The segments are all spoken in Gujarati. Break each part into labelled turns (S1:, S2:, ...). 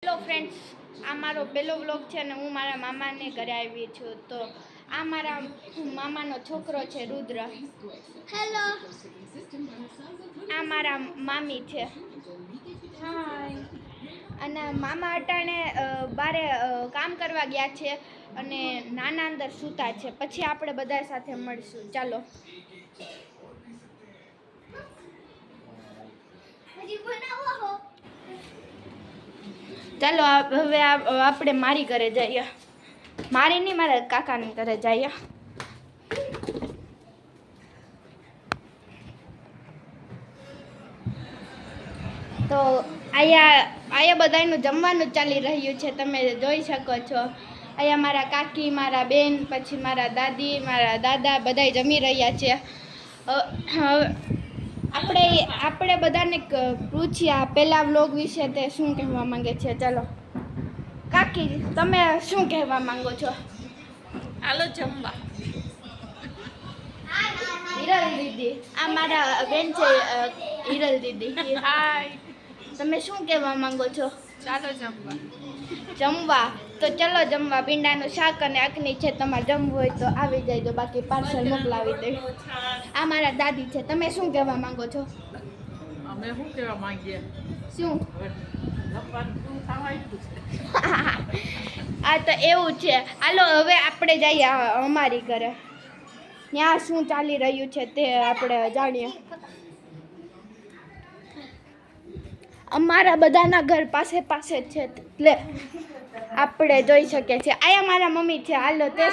S1: હેલો ફ્રેન્ડ્સ, આ મારો પહેલો વ્લોગ છે ને હું મારા મામાને ઘરે આવી છું. તો આ મારા મામાનો છોકરો છે રુદ્ર. હેલો. આ મારા મામી છે. હાય. અને મામા અટાણે બારે કામ કરવા ગયા છે અને નાના અંદર સૂતા છે. પછી આપણે બધા સાથે મળશું. ચાલો. ચાલો હવે આપણે મારી ઘરે જઈએ. મારી નહીં, મારા કાકાની ઘરે જઈએ. તો અહીંયા બધાનું જમવાનું ચાલી રહ્યું છે, તમે જોઈ શકો છો. અહીંયા મારા કાકી, મારા બેન, પછી મારા દાદી, મારા દાદા બધાય જમી રહ્યા છે. આપણે બધાને પૂછ્યા પહેલા વ્લોગ વિશે તે શું કહેવા માંગે છે. ચાલો કાકી, તમે શું કહેવા માંગો છો?
S2: હાલો જમવા.
S1: હિરલ દીદી, આ મારા બેન છે હિરલ દીદી.
S2: હાય.
S1: તમે શું કહેવા માંગો છો?
S2: ચાલો જમવા.
S1: જમવા. તો ચલો જમવા. ભીંડાનું શાક અને અખની છે. તમારે જમવું હોય તો આવી જાય, બાકી પાર્સલ મોકલાવી દે. આ મારા દાદી છે. તમે શું કહેવા માંગો છો?
S2: અમે શું કહેવા માંગીએ?
S1: શું?
S2: જમવાનું પૂરું થવા આવ્યું છે.
S1: આ તો એવું છે. હાલો હવે આપણે જઈએ અમારી ઘરે. ત્યાં શું ચાલી રહ્યું છે તે આપણે જાણીએ. અમારા બધાના ઘર પાસે જ છે, એટલે આપણે જોઈ શકીએ છીએ. આયા મારા મમ્મી છે. હાલો તે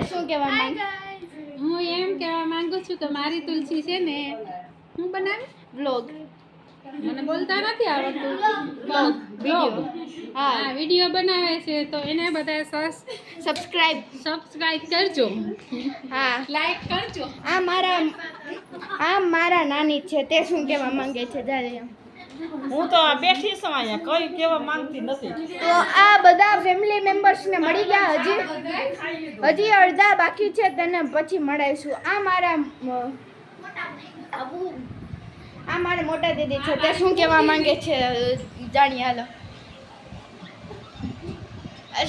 S1: શું કહેવા માંગે?
S3: હું એમ કહેવા માંગુ છું કે મારી તુલસી છે ને, હું બનાવી
S1: વ્લોગ.
S3: મને બોલતા નથી આવડતું.
S1: વિડીયો.
S3: હા, વિડીયો બનાવે છે તો એને બધા
S1: સબસ્ક્રાઇબ
S3: કરજો,
S1: હા,
S3: લાઈક કરજો.
S1: આ મારા નાની છે. તે શું કહેવા માંગે છે? જ્યારે
S2: હું તો આ બેઠી છું અહીંયા, કઈ કહેવા માંગતી નથી.
S1: તો આ બધા ફેમિલી મેમ્બર્સને મળી ગયા. હજી અડધા બાકી છે, તેને પછી મળાવીશું. આ મારા મોટા દીદી છે. તે શું કહેવા માંગે છે જાણીએ. હાલો.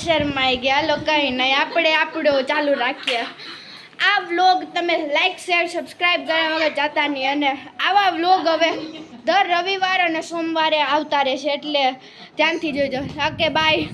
S1: શરમાઈ ગયા. હાલો કંઈ નહીં, આપણે આપણો ચાલુ રાખીએ. આ વ્લોગ તમે લાઈક, શેર, સબસ્ક્રાઈબ કર્યા વગર જતા નહીં. અને આવા વ્લોગ હવે દર રવિવાર અને સોમવારે આવતા રહેશે, એટલે ધ્યાનથી જોજો. Okay, by.